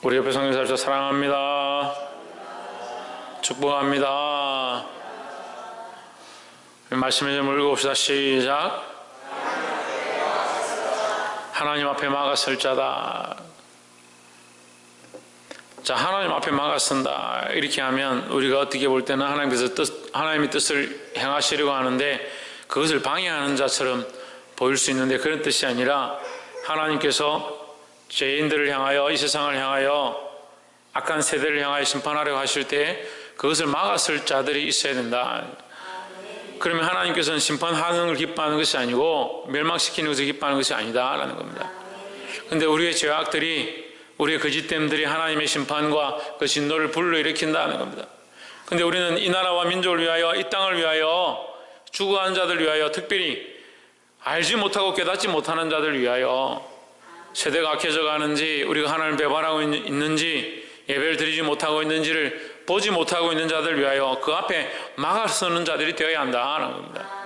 우리 옆에 성경사를 사랑합니다. 축복합니다. 말씀을 좀 읽어봅시다. 시작. 하나님 앞에 막아설 자다. 자, 하나님 앞에 막아선다. 이렇게 하면 우리가 어떻게 볼 때는 하나님의 뜻을 행하시려고 하는데 그것을 방해하는 자처럼 보일 수 있는데, 그런 뜻이 아니라 하나님께서 죄인들을 향하여, 이 세상을 향하여, 악한 세대를 향하여 심판하려고 하실 때 그것을 막아설 자들이 있어야 된다. 그러면 하나님께서는 심판하는 걸 기뻐하는 것이 아니고 멸망시키는 것을 기뻐하는 것이 아니다 라는 겁니다. 그런데 우리의 죄악들이, 우리의 거짓됨들이 하나님의 심판과 그 진노를 불러일으킨다는 겁니다. 그런데 우리는 이 나라와 민족을 위하여, 이 땅을 위하여, 죽어가는 자들을 위하여, 특별히 알지 못하고 깨닫지 못하는 자들을 위하여, 세대가 악해져 가는지, 우리가 하나님을 배반하고 있는지, 예배를 드리지 못하고 있는지를 보지 못하고 있는 자들을 위하여 그 앞에 막아서는 자들이 되어야 한다는 겁니다.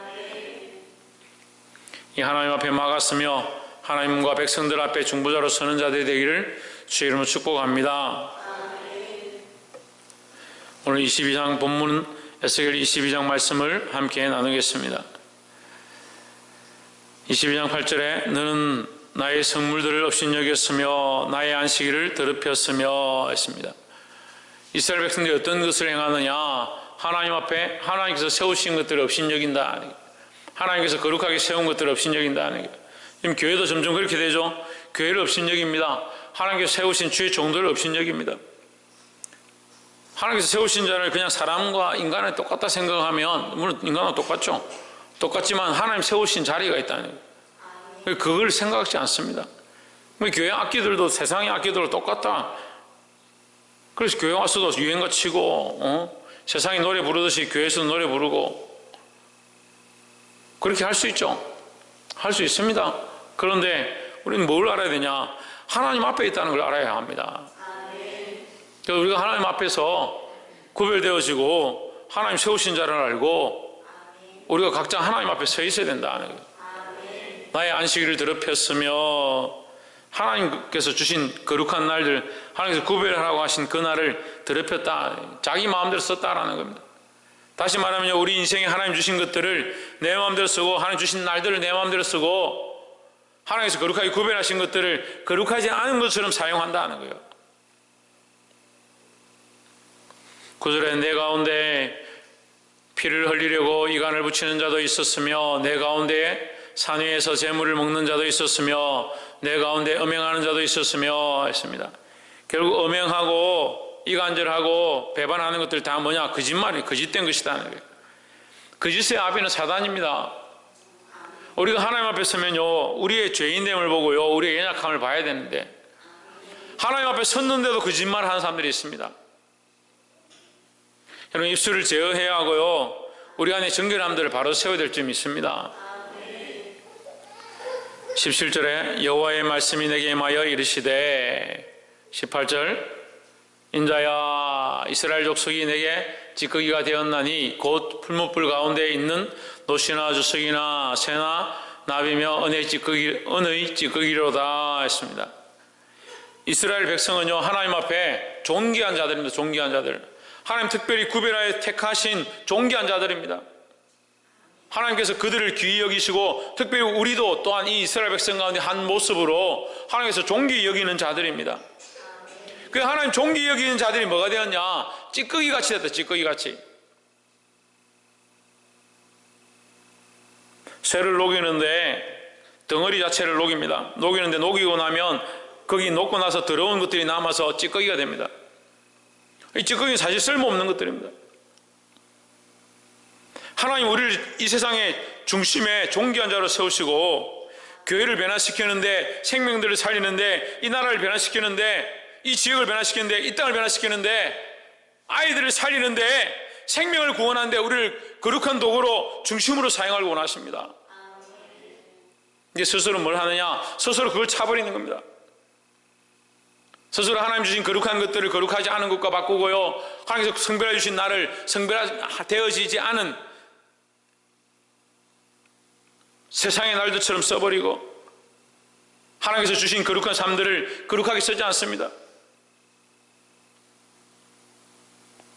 이 하나님 앞에 막았으며 하나님과 백성들 앞에 중보자로 서는 자들이 되기를 주의 이름으로 축복합니다. 오늘 22장 본문 에스겔 22장 말씀을 함께 나누겠습니다. 22장 8절에 너는 나의 성물들을 업신여겼으며 나의 안식일을 더럽혔으며 했습니다. 이스라엘 백성들이 어떤 것을 행하느냐? 하나님 앞에 하나님께서 세우신 것들을 업신여긴다. 하나님께서 거룩하게 세운 것들을 업신여긴다. 지금 교회도 점점 그렇게 되죠. 교회를 업신여깁니다. 하나님께서 세우신 주의 종들을 업신여깁니다. 하나님께서 세우신 자를 그냥 사람과 인간을 똑같다 생각하면, 물론 인간은 똑같죠. 똑같지만 하나님 세우신 자리가 있다는 거예요. 그걸 생각하지 않습니다. 교회 악기들도 세상의 악기들도 똑같다. 그래서 교회 와서도 유행가 치고, 세상이 노래 부르듯이 교회에서도 노래 부르고, 그렇게 할 수 있죠. 할 수 있습니다. 그런데 우리는 뭘 알아야 되냐? 하나님 앞에 있다는 걸 알아야 합니다. 그래서 우리가 하나님 앞에서 구별되어지고 하나님 세우신 자를 알고 우리가 각자 하나님 앞에 서 있어야 된다는 거예요. 나의 안식일을 더럽혔으며, 하나님께서 주신 거룩한 날들, 하나님께서 구별하라고 하신 그 날을 더럽혔다. 자기 마음대로 썼다라는 겁니다. 다시 말하면 우리 인생에 하나님 주신 것들을 내 마음대로 쓰고, 하나님 주신 날들을 내 마음대로 쓰고, 하나님께서 거룩하게 구별하신 것들을 거룩하지 않은 것처럼 사용한다는 거예요. 9절에 내 가운데 피를 흘리려고 이간을 붙이는 자도 있었으며, 내 가운데 산 위에서 재물을 먹는 자도 있었으며, 내 가운데 음행하는 자도 있었으며 했습니다. 결국 음행하고 이간질하고 배반하는 것들 다 뭐냐? 거짓말이, 거짓된 것이다는 거예요. 거짓의 아비는 사단입니다. 우리가 하나님 앞에 서면요, 우리의 죄인됨을 보고요, 우리의 연약함을 봐야 되는데, 하나님 앞에 섰는데도 거짓말하는 사람들이 있습니다. 여러분, 입술을 제어해야 하고요, 우리 안에 정결함들을 바로 세워야 될 점이 있습니다. 17절에 여호와의 말씀이 내게 임하여 이르시되, 18절 인자야 이스라엘 족속이 내게 찌꺼기가 되었나니 곧 풀무불 가운데 있는 노시나 주석이나 새나 나비며 은의 찌꺼기로다 했습니다. 이스라엘 백성은요, 하나님 앞에 존귀한 자들입니다. 존귀한 자들, 하나님 특별히 구별하여 택하신 존귀한 자들입니다. 하나님께서 그들을 귀히 여기시고, 특별히 우리도 또한 이 이스라엘 백성 가운데 한 모습으로 하나님께서 존귀히 여기는 자들입니다. 그 하나님 존귀히 여기는 자들이 뭐가 되었냐? 찌꺼기같이 됐다. 찌꺼기같이. 쇠를 녹이는데 덩어리 자체를 녹입니다. 녹이는데 녹이고 나면 거기 녹고 나서 더러운 것들이 남아서 찌꺼기가 됩니다. 이 찌꺼기는 사실 쓸모없는 것들입니다. 하나님 우리를 이 세상의 중심에 존귀한 자로 세우시고, 교회를 변화시키는데, 생명들을 살리는데, 이 나라를 변화시키는데, 이 지역을 변화시키는데, 이 땅을 변화시키는데, 아이들을 살리는데, 생명을 구원하는데 우리를 거룩한 도구로 중심으로 사용하고 원하십니다. 이제 스스로 뭘 하느냐? 스스로 그걸 차버리는 겁니다. 스스로 하나님 주신 거룩한 것들을 거룩하지 않은 것과 바꾸고요, 하나님께서 성별해 주신 나를 성별되어지지 않은 세상의 날들처럼 써버리고, 하나님께서 주신 거룩한 삶들을 거룩하게 쓰지 않습니다.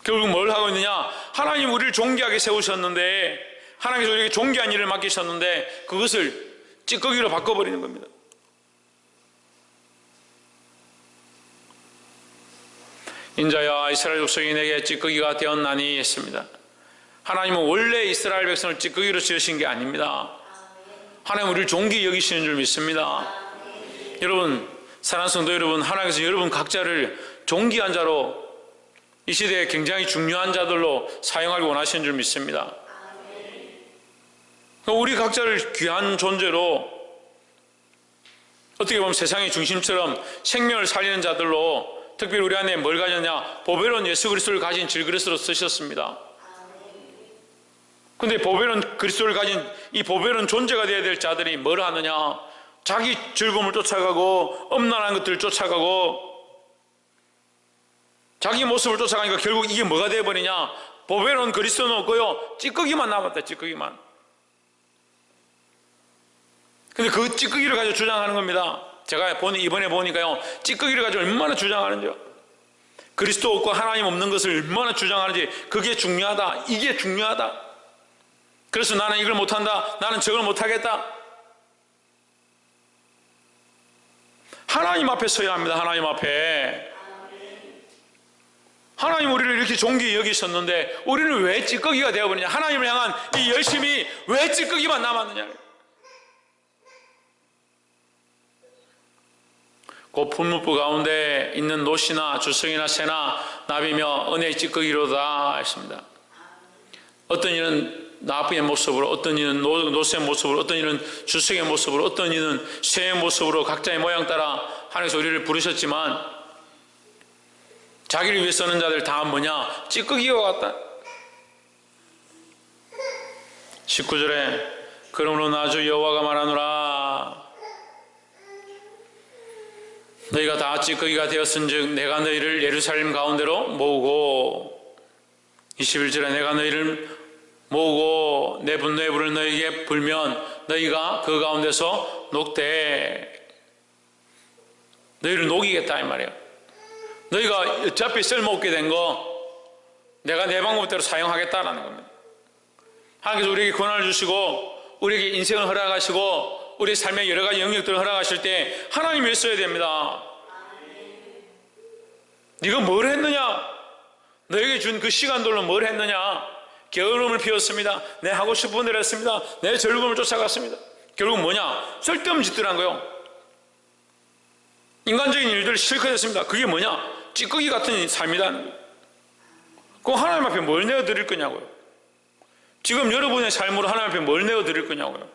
결국 뭘 하고 있느냐? 하나님 우리를 존귀하게 세우셨는데, 하나님께서 우리에게 존귀한 일을 맡기셨는데 그것을 찌꺼기로 바꿔버리는 겁니다. 인자야 이스라엘 족속이 내게 찌꺼기가 되었나니 했습니다. 하나님은 원래 이스라엘 백성을 찌꺼기로 지으신 게 아닙니다. 하나님 우리를 존귀히 여기시는 줄 믿습니다. 여러분, 사랑하는 성도 여러분, 하나님께서 여러분 각자를 존귀한 자로, 이 시대에 굉장히 중요한 자들로 사용하기 원하시는 줄 믿습니다. 우리 각자를 귀한 존재로, 어떻게 보면 세상의 중심처럼 생명을 살리는 자들로, 특별히 우리 안에 뭘 가졌냐? 보배로운 예수 그리스도를 가진 질그릇으로 쓰셨습니다. 근데 보배로운 그리스도를 가진 이 보배로운 존재가 되어야 될 자들이 뭘 하느냐? 자기 즐거움을 쫓아가고 엄란한 것들을 쫓아가고 자기 모습을 쫓아가니까 결국 이게 뭐가 되어버리냐? 보배로운 그리스도는 없고요, 찌꺼기만 남았다. 찌꺼기만. 근데 그 찌꺼기를 가지고 주장하는 겁니다. 제가 이번에 보니까요, 찌꺼기를 가지고 얼마나 주장하는지요. 그리스도 없고 하나님 없는 것을 얼마나 주장하는지, 그게 중요하다, 이게 중요하다. 그래서 나는 이걸 못한다, 나는 저걸 못하겠다. 하나님 앞에 서야 합니다. 하나님 앞에. 하나님 우리를 이렇게 존귀히 여기셨는데 우리는 왜 찌꺼기가 되어버리냐? 하나님을 향한 이 열심이 왜 찌꺼기만 남았느냐? 곧 풀무불 가운데 있는 노시나 주성이나 새나 나비며 은혜의 찌꺼기로다 했습니다. 어떤 이는 나비의 모습으로, 어떤 이는 노새의 모습으로, 어떤 이는 주성의 모습으로, 어떤 이는 새의 모습으로 각자의 모양 따라 하나님께서 우리를 부르셨지만, 자기를 위해 쓰는 자들 다 뭐냐? 찌꺼기와 같다. 19절에 그러므로 나 주 여호와가 말하노라, 너희가 다 찌꺼기가 되었은즉 내가 너희를 예루살렘 가운데로 모으고, 21절에 내가 너희를 모으고 내 분노의 불을 너희에게 불면 너희가 그 가운데서 녹되, 너희를 녹이겠다 이 말이에요. 너희가 어차피 쓸모없게 된 거 내가 내 방법대로 사용하겠다라는 겁니다. 하나님께서 우리에게 권한을 주시고 우리에게 인생을 허락하시고 우리 삶의 여러 가지 영역들을 허락하실 때 하나님이 왜 써야 됩니다. 네가 뭘 했느냐? 너에게 준 그 시간들로 뭘 했느냐? 게으름을 피웠습니다. 내 하고 싶은 대로 했습니다. 내 즐거움을 쫓아갔습니다. 결국 뭐냐? 쓸데없는 짓들 한 거예요. 인간적인 일들을 실컷 했습니다. 그게 뭐냐? 찌꺼기 같은 삶이라는 거예요. 그럼 하나님 앞에 뭘 내어드릴 거냐고요? 지금 여러분의 삶으로 하나님 앞에 뭘 내어드릴 거냐고요?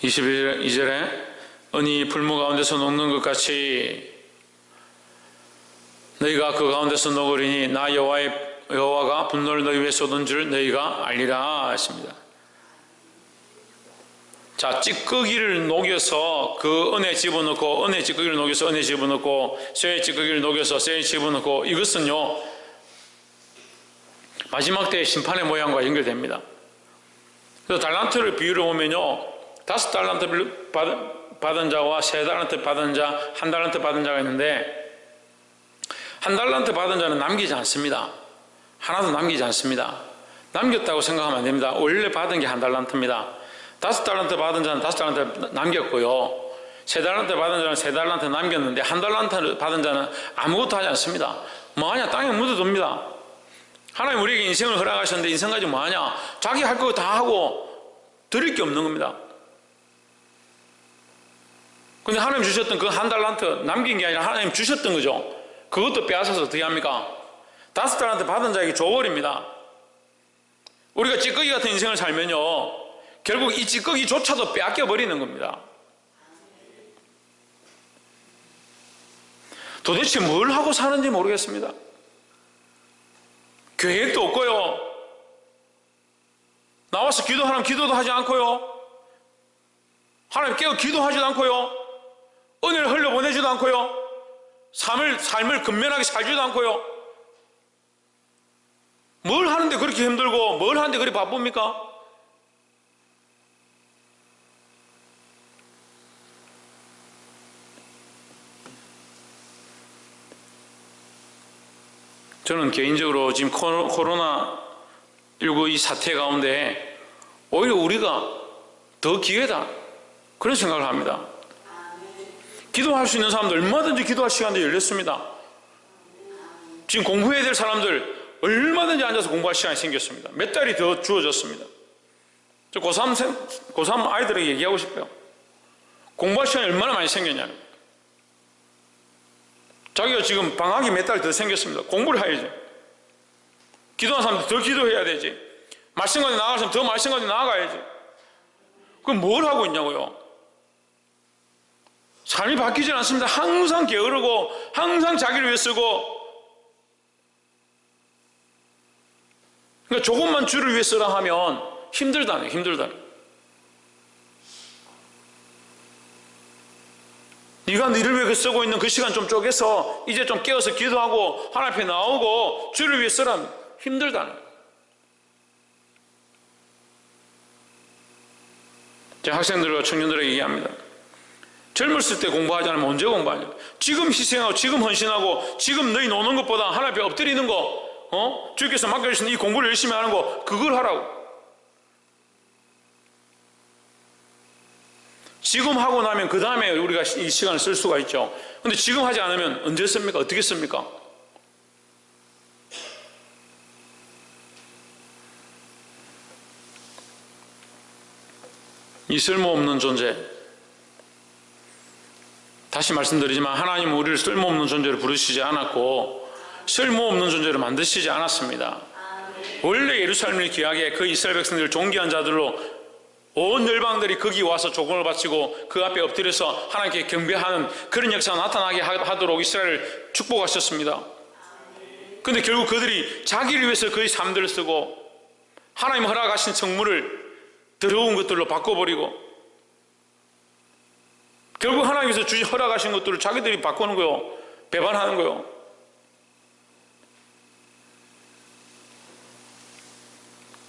(22절에) 은이 풀무 가운데서 녹는 것 같이 너희가 그 가운데서 녹으리니 나 여호와가 분노를 너희 위에 쏟은 줄 너희가 알리라 했습니다. 자, 찌꺼기를 녹여서 그 은혜 집어넣고, 은혜 찌꺼기를 녹여서 은혜 집어넣고, 쇠의 찌꺼기를 녹여서 쇠에 집어넣고, 이것은요 마지막 때의 심판의 모양과 연결됩니다. 그래서 달란트를 비유를 보면요, 5달란트를 받은 자와 3달란트 받은 자, 1달란트 받은 자가 있는데, 1달란트 받은 자는 남기지 않습니다. 하나도 남기지 않습니다. 남겼다고 생각하면 안 됩니다. 원래 받은 게 1달란트입니다. 5달란트 받은 자는 5달란트 남겼고요, 3달란트 받은 자는 3달란트 남겼는데, 1달란트 받은 자는 아무것도 하지 않습니다. 뭐하냐? 땅에 묻어둡니다. 하나님 우리에게 인생을 허락하셨는데 인생 가지고 뭐하냐? 자기 할 거 다 하고 드릴 게 없는 겁니다. 근데 하나님 주셨던 그 1달란트 남긴 게 아니라 하나님 주셨던 거죠. 그것도 빼앗아서 어떻게 합니까? 5달란트 받은 자에게 줘버립니다. 우리가 찌꺼기 같은 인생을 살면요, 결국 이 찌꺼기조차도 빼앗겨버리는 겁니다. 도대체 뭘 하고 사는지 모르겠습니다. 계획도 없고요, 나와서 기도하는 기도도 하지 않고요, 하나님 깨어 기도하지도 않고요, 은혜를 흘려보내지도 않고요, 삶을 근면하게 살지도 않고요. 뭘 하는데 그렇게 힘들고 뭘 하는데 그렇게 바쁩니까? 저는 개인적으로 지금 코로나19 이 사태 가운데 오히려 우리가 더 기회다, 그런 생각을 합니다. 기도할 수 있는 사람들 얼마든지 기도할 시간도 열렸습니다. 지금 공부해야 될 사람들 얼마든지 앉아서 공부할 시간이 생겼습니다. 몇 달이 더 주어졌습니다. 저 고3 아이들에게 얘기하고 싶어요. 공부할 시간이 얼마나 많이 생겼냐는 거예요. 자기가 지금 방학이 몇 달 더 생겼습니다. 공부를 해야지. 기도하는 사람들 더 기도해야 되지. 말씀 가지고 나아가서 더 말씀 가지고 나아가야지. 그럼 뭘 하고 있냐고요. 삶이 바뀌지 않습니다. 항상 게으르고 항상 자기를 위해 쓰고, 그러니까 조금만 주를 위해 쓰라 하면 힘들다네, 힘들다네. 네가 너를 위해 쓰고 있는 그 시간 좀 쪼개서 이제 좀 깨어서 기도하고 하나님 앞에 나오고 주를 위해 쓰라면 힘들다네. 제가 학생들과 청년들에게 얘기합니다. 젊었을 때 공부하지 않으면 언제 공부하냐. 지금 희생하고 지금 헌신하고 지금 너희 노는 것보다 하나님 앞에 엎드리는 거, 주께서 맡겨주신 이 공부를 열심히 하는 거, 그걸 하라고. 지금 하고 나면 그 다음에 우리가 이 시간을 쓸 수가 있죠. 근데 지금 하지 않으면 언제 씁니까? 어떻게 씁니까? 이 쓸모없는 존재, 다시 말씀드리지만 하나님은 우리를 쓸모없는 존재로 부르시지 않았고 쓸모없는 존재로 만드시지 않았습니다. 원래 예루살렘을 귀하게 그 이스라엘 백성들을 존귀한 자들로 온 열방들이 거기 와서 조공을 바치고 그 앞에 엎드려서 하나님께 경배하는 그런 역사가 나타나게 하도록 이스라엘을 축복하셨습니다. 그런데 결국 그들이 자기를 위해서 그의 삶들을 쓰고 하나님 허락하신 성물을 더러운 것들로 바꿔버리고 결국 하나님께서 허락하신 것들을 자기들이 바꾸는 거요, 배반하는 거요.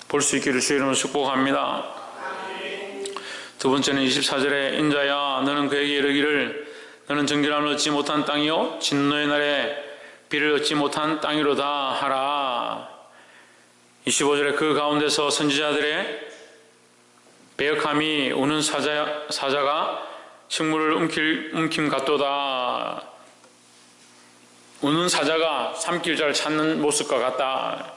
볼 수 있기를 주의 이름으로 축복합니다. 두 번째는 24절에 인자야 너는 그에게 이르기를 너는 정결함을 얻지 못한 땅이요 진노의 날에 비를 얻지 못한 땅이로다 하라. 25절에 그 가운데서 선지자들의 배역함이 우는 사자가 식물을 움킴 같도다. 우는 사자가 삼킬 자를 찾는 모습과 같다.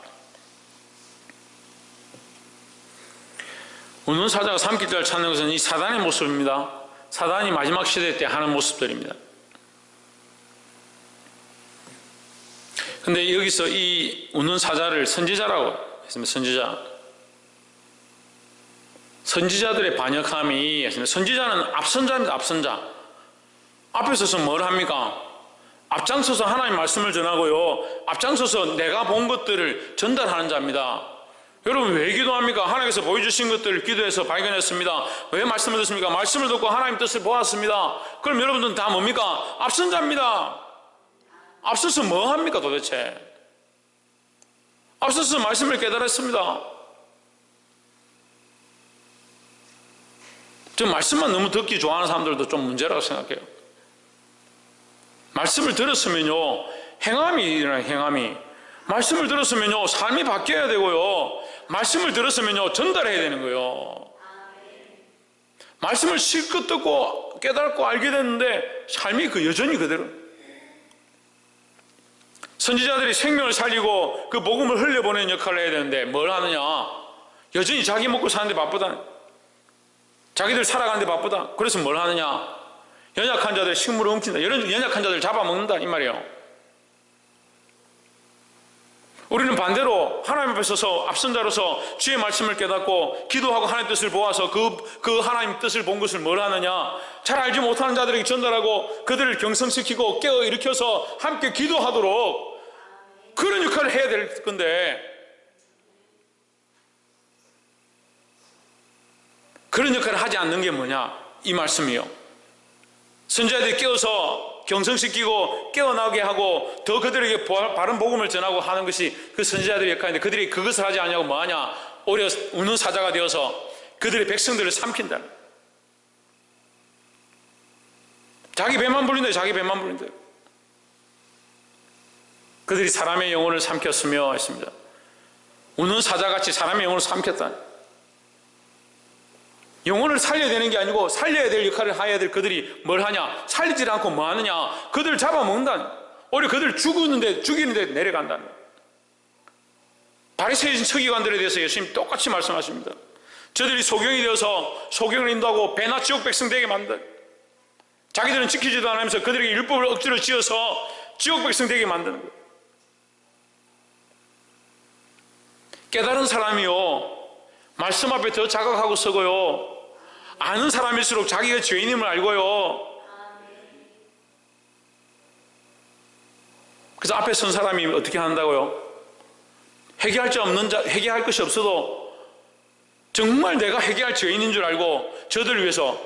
우는 사자가 삼킬 자를 찾는 것은 이 사단의 모습입니다. 사단이 마지막 시대 때 하는 모습들입니다. 근데 여기서 이 우는 사자를 선지자라고 했습니다. 선지자들의 반역함이 했습니다. 선지자는 앞선자입니다. 앞선자. 앞에 서서 뭘 합니까? 앞장서서 하나님 말씀을 전하고요, 앞장서서 내가 본 것들을 전달하는 자입니다. 여러분 왜 기도합니까? 하나님께서 보여주신 것들을 기도해서 발견했습니다. 왜 말씀을 듣습니까? 말씀을 듣고 하나님 뜻을 보았습니다. 그럼 여러분들은 다 뭡니까? 앞선자입니다. 앞서서 뭐 합니까 도대체? 앞서서 말씀을 깨달았습니다. 저 말씀만 너무 듣기 좋아하는 사람들도 좀 문제라고 생각해요. 말씀을 들었으면요 행함이 일어나요. 행함이. 말씀을 들었으면요 삶이 바뀌어야 되고요, 말씀을 들었으면요 전달해야 되는 거예요. 말씀을 실컷 듣고 깨닫고 알게 됐는데 삶이 여전히 그대로. 선지자들이 생명을 살리고 그 복음을 흘려보내는 역할을 해야 되는데 뭘 하느냐? 여전히 자기 먹고 사는데 바쁘다. 자기들 살아가는데 바쁘다. 그래서 뭘 하느냐? 연약한 자들 식물을 훔친다. 이런 연약한 자들 잡아먹는다 이 말이에요. 우리는 반대로 하나님 앞에 서서 앞선자로서 주의 말씀을 깨닫고 기도하고 하나님 뜻을 보아서 그 하나님 뜻을 본 것을 뭘 하느냐? 잘 알지 못하는 자들에게 전달하고 그들을 경성시키고 깨어 일으켜서 함께 기도하도록 그런 역할을 해야 될 건데, 그런 역할을 하지 않는 게 뭐냐? 이 말씀이요. 선지자들이 깨어서 경성시키고 깨어나게 하고 더 그들에게 바른 복음을 전하고 하는 것이 그 선지자들의 역할인데 그들이 그것을 하지 않냐고 뭐하냐? 오히려 우는 사자가 되어서 그들의 백성들을 삼킨다. 자기 배만 불린다. 자기 배만 불린다. 그들이 사람의 영혼을 삼켰으며 했습니다. 우는 사자같이 사람의 영혼을 삼켰다. 영혼을 살려야 되는 게 아니고 살려야 될 역할을 해야 될 그들이 뭘 하냐? 살리지 않고 뭐 하느냐? 그들을 잡아먹는다. 오히려 그들을 죽이는데 내려간다는 거예요. 바리새인 서기관들에 대해서 예수님 똑같이 말씀하십니다. 저들이 소경이 되어서 소경을 인도하고 배나 지옥 백성 되게 만든, 자기들은 지키지도 않으면서 그들에게 율법을 억지로 지어서 지옥 백성 되게 만드는 거예요. 깨달은 사람이요, 말씀 앞에 더 자각하고 서고요, 아는 사람일수록 자기가 죄인임을 알고요. 그래서 앞에 선 사람이 어떻게 한다고요? 회개할 것이 없어도 정말 내가 회개할 죄인인 줄 알고 저들을 위해서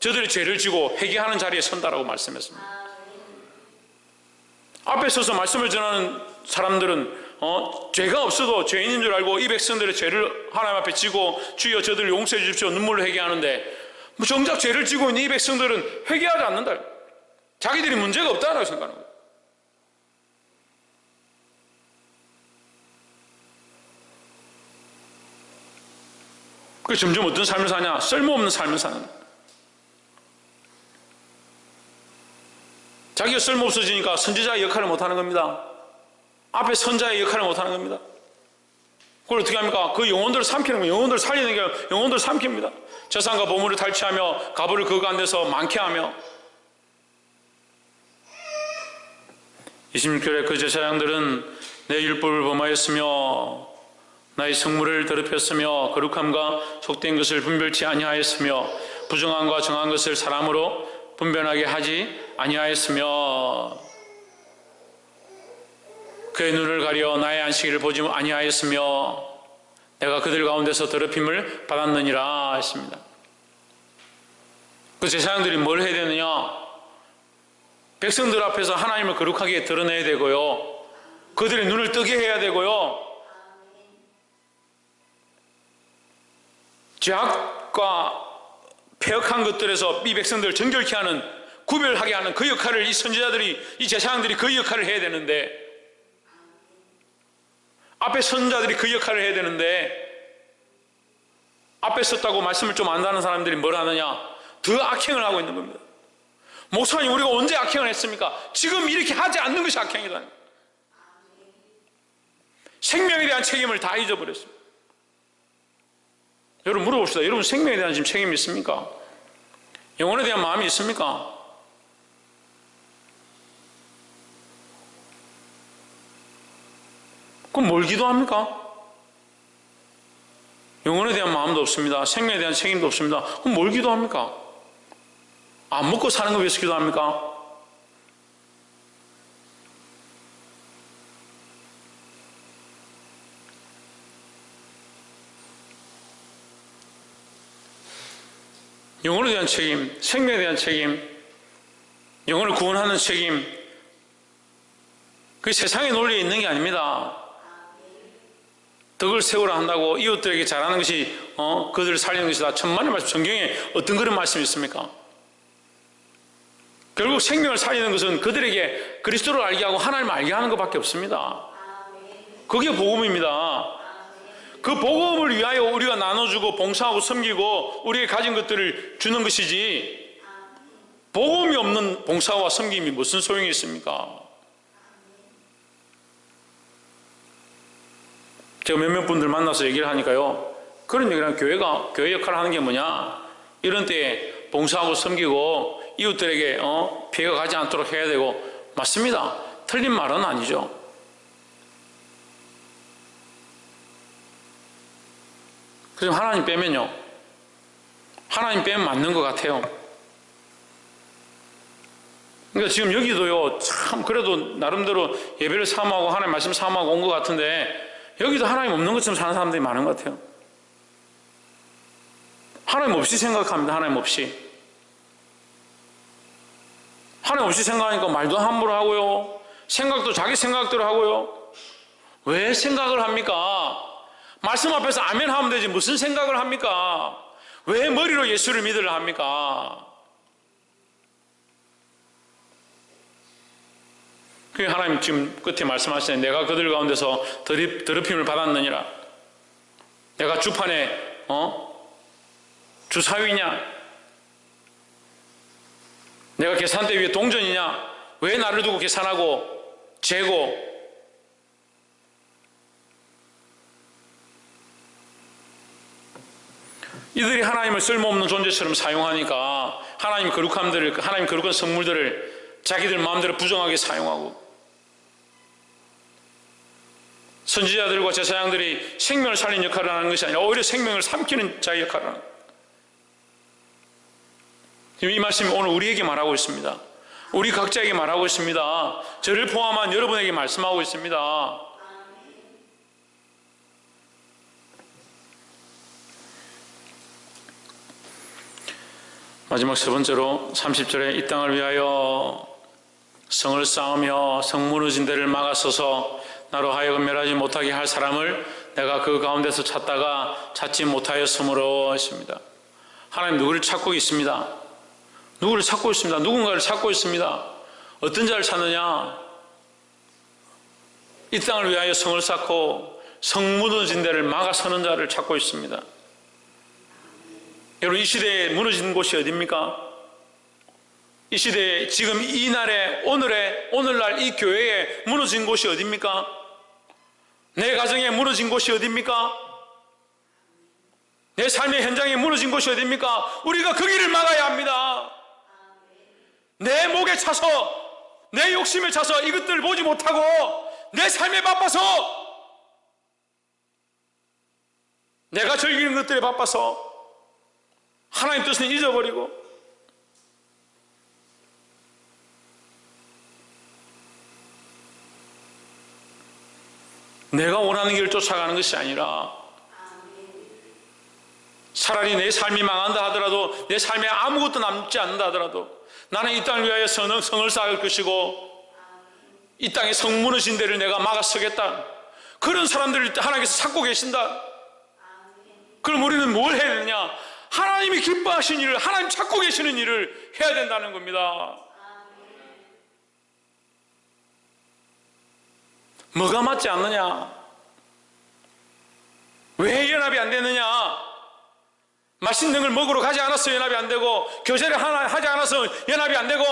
저들의 죄를 지고 회개하는 자리에 선다라고 말씀했습니다. 앞에 서서 말씀을 전하는 사람들은 죄가 없어도 죄인인 줄 알고 이 백성들의 죄를 하나님 앞에 지고 주여 저들을 용서해 주십시오 눈물로 회개하는데, 정작 죄를 지고 있는 이 백성들은 회개하지 않는다. 자기들이 문제가 없다라고 생각하는 거예요. 그래서 점점 어떤 삶을 사냐? 쓸모없는 삶을 사는 거예요. 자기가 쓸모없어지니까 선지자의 역할을 못하는 겁니다. 앞에 선자의 역할을 못하는 겁니다. 그걸 어떻게 합니까? 그 영혼들을 삼키는 거예요. 영혼들을 살리는 게 영혼들을 삼킵니다. 재산과 보물을 탈취하며 가부를 거거 안 돼서 많게 하며. 26절에 그 제사장들은 내 율법을 범하였으며 나의 성물을 더럽혔으며 거룩함과 속된 것을 분별치 아니하였으며 부정함과 정한 것을 사람으로 분별하게 하지 아니하였으며 그의 눈을 가려 나의 안식일을 보지 아니하였으며 내가 그들 가운데서 더럽힘을 받았느니라 했습니다. 그 제사장들이 뭘 해야 되느냐? 백성들 앞에서 하나님을 거룩하게 드러내야 되고요, 그들의 눈을 뜨게 해야 되고요, 죄악과 폐역한 것들에서 이 백성들을 정결케 하는, 구별하게 하는 그 역할을 이 선지자들이, 이 제사장들이 그 역할을 해야 되는데, 앞에 선자들이 그 역할을 해야 되는데, 앞에 섰다고 말씀을 좀 안다는 사람들이 뭘 하느냐? 더 악행을 하고 있는 겁니다. 목사님, 우리가 언제 악행을 했습니까? 지금 이렇게 하지 않는 것이 악행이다. 생명에 대한 책임을 다 잊어버렸습니다. 여러분 물어봅시다. 여러분 생명에 대한 지금 책임이 있습니까? 영혼에 대한 마음이 있습니까? 그럼 뭘 기도합니까? 영혼에 대한 마음도 없습니다. 생명에 대한 책임도 없습니다. 그럼 뭘 기도합니까? 안 먹고 사는 거 위해서 기도합니까? 영혼에 대한 책임, 생명에 대한 책임, 영혼을 구원하는 책임, 그게 세상의 논리에 있는 게 아닙니다. 덕을 세우라 한다고 이웃들에게 잘하는 것이 그들을 살리는 것이다. 천만의 말씀, 성경에 어떤 그런 말씀이 있습니까? 결국 생명을 살리는 것은 그들에게 그리스도를 알게 하고 하나님을 알게 하는 것밖에 없습니다. 그게 복음입니다. 그 복음을 위하여 우리가 나눠주고 봉사하고 섬기고 우리의 가진 것들을 주는 것이지, 복음이 없는 봉사와 섬김이 무슨 소용이 있습니까? 제가 몇몇 분들 만나서 얘기를 하니까요, 그런 얘기를 하면 교회 역할을 하는 게 뭐냐, 이런 때에 봉사하고 섬기고 이웃들에게 피해가 가지 않도록 해야 되고, 맞습니다. 틀린 말은 아니죠. 그래서 하나님 빼면요, 하나님 빼면 맞는 것 같아요. 그러니까 지금 여기도요, 참 그래도 나름대로 예배를 사모하고 하나님 말씀 사모하고 온 것 같은데, 여기도 하나님 없는 것처럼 사는 사람들이 많은 것 같아요. 하나님 없이 생각합니다. 하나님 없이. 하나님 없이 생각하니까 말도 함부로 하고요, 생각도 자기 생각대로 하고요. 왜 생각을 합니까? 말씀 앞에서 아멘 하면 되지 무슨 생각을 합니까? 왜 머리로 예수를 믿으려 합니까? 그게 하나님 지금 끝에 말씀하시네. 내가 그들 가운데서 더럽힘을 받았느니라. 내가 주판에 주사위냐? 내가 계산대 위에 동전이냐? 왜 나를 두고 계산하고 재고? 이들이 하나님을 쓸모없는 존재처럼 사용하니까 하나님 거룩함들을, 하나님 거룩한 선물들을 자기들 마음대로 부정하게 사용하고, 선지자들과 제사장들이 생명을 살리는 역할을 하는 것이 아니라 오히려 생명을 삼키는 자의 역할을 하는 거예요. 이 말씀이 오늘 우리에게 말하고 있습니다. 우리 각자에게 말하고 있습니다. 저를 포함한 여러분에게 말씀하고 있습니다. 마지막 세 번째로 30절에 이 땅을 위하여 성을 쌓으며 성 무너진 데를 막아서서 나로 하여금 멸하지 못하게 할 사람을 내가 그 가운데서 찾다가 찾지 못하였으므로 했습니다. 하나님 누구를 찾고 있습니다. 누구를 찾고 있습니다. 누군가를 찾고 있습니다. 어떤 자를 찾느냐? 이 땅을 위하여 성을 쌓고 성 무너진 데를 막아서는 자를 찾고 있습니다. 여러분, 이 시대에 무너진 곳이 어디입니까? 이 시대에 지금 이 날에 오늘날 이 교회에 무너진 곳이 어디입니까? 내 가정에 무너진 곳이 어디입니까? 내 삶의 현장에 무너진 곳이 어디입니까? 우리가 그 길을 막아야 합니다. 내 목에 차서, 내 욕심에 차서 이것들을 보지 못하고 내 삶에 바빠서, 내가 즐기는 것들에 바빠서 하나님 뜻은 잊어버리고, 내가 원하는 길을 쫓아가는 것이 아니라, 차라리 내 삶이 망한다 하더라도, 내 삶에 아무것도 남지 않는다 하더라도 나는 이 땅을 위하여 성을 쌓을 것이고 이 땅에 성 무너진 데를 내가 막아서겠다. 그런 사람들을 하나님께서 찾고 계신다. 그럼 우리는 뭘 해야 되느냐? 하나님이 기뻐하시는 일을, 하나님 찾고 계시는 일을 해야 된다는 겁니다. 뭐가 맞지 않느냐? 왜 연합이 안 되느냐? 맛있는 걸 먹으러 가지 않아서 연합이 안 되고, 교제를 하지 않아서 연합이 안 되고,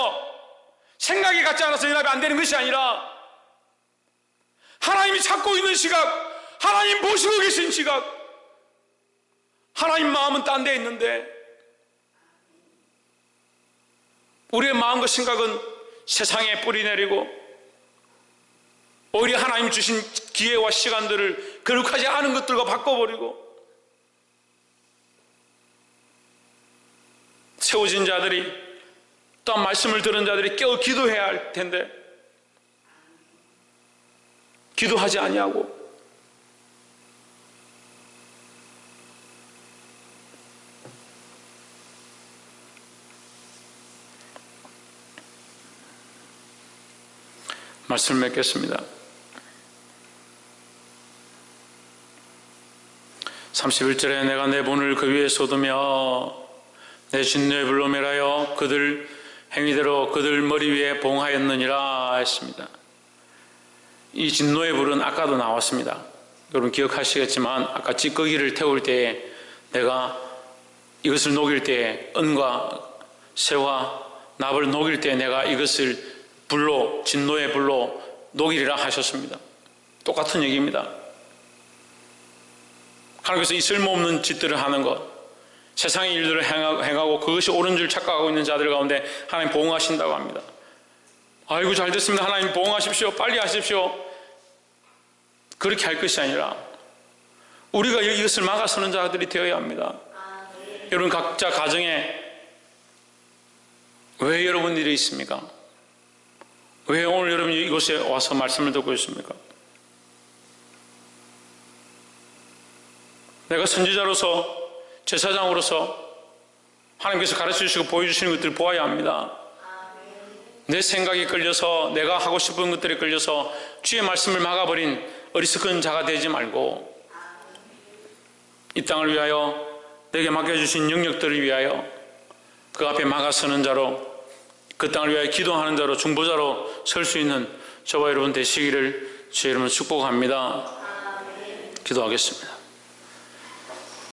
생각이 같지 않아서 연합이 안 되는 것이 아니라 하나님이 찾고 있는 시각, 하나님 보시고 계신 시각, 하나님 마음은 딴 데 있는데 우리의 마음과 생각은 세상에 뿌리 내리고 오히려 하나님 주신 기회와 시간들을 거룩하지 않은 것들과 바꿔버리고, 세워진 자들이, 또 말씀을 들은 자들이 깨어 기도해야 할 텐데 기도하지 아니하고, 말씀을 맺겠습니다. 31절에 내가 내 본을 그 위에 쏟으며 내 진노의 불로 멸하여 그들 행위대로 그들 머리 위에 봉하였느니라 했습니다. 이 진노의 불은 아까도 나왔습니다. 여러분 기억하시겠지만 아까 찌꺼기를 태울 때에 내가 이것을 녹일 때에 은과 새와 납을 녹일 때에 내가 이것을 불로, 진노의 불로 녹이리라 하셨습니다. 똑같은 얘기입니다. 하나님께서 이 쓸모없는 짓들을 하는 것, 세상의 일들을 행하고 그것이 옳은 줄 착각하고 있는 자들 가운데 하나님 보응하신다고 합니다. 아이고 잘 됐습니다. 하나님 보응하십시오. 빨리 하십시오. 그렇게 할 것이 아니라 우리가 이것을 막아서는 자들이 되어야 합니다. 여러분 각자 가정에 왜 여러분들이 있습니까? 왜 오늘 여러분이 이곳에 와서 말씀을 듣고 있습니까? 내가 선지자로서, 제사장으로서 하나님께서 가르쳐주시고 보여주시는 것들을 보아야 합니다. 내 생각이 끌려서, 내가 하고 싶은 것들에 끌려서 주의 말씀을 막아버린 어리석은 자가 되지 말고, 이 땅을 위하여 내게 맡겨주신 영역들을 위하여 그 앞에 막아서는 자로, 그 땅을 위하여 기도하는 자로, 중보자로 설 수 있는 저와 여러분 되시기를 주의 이름으로 축복합니다. 기도하겠습니다.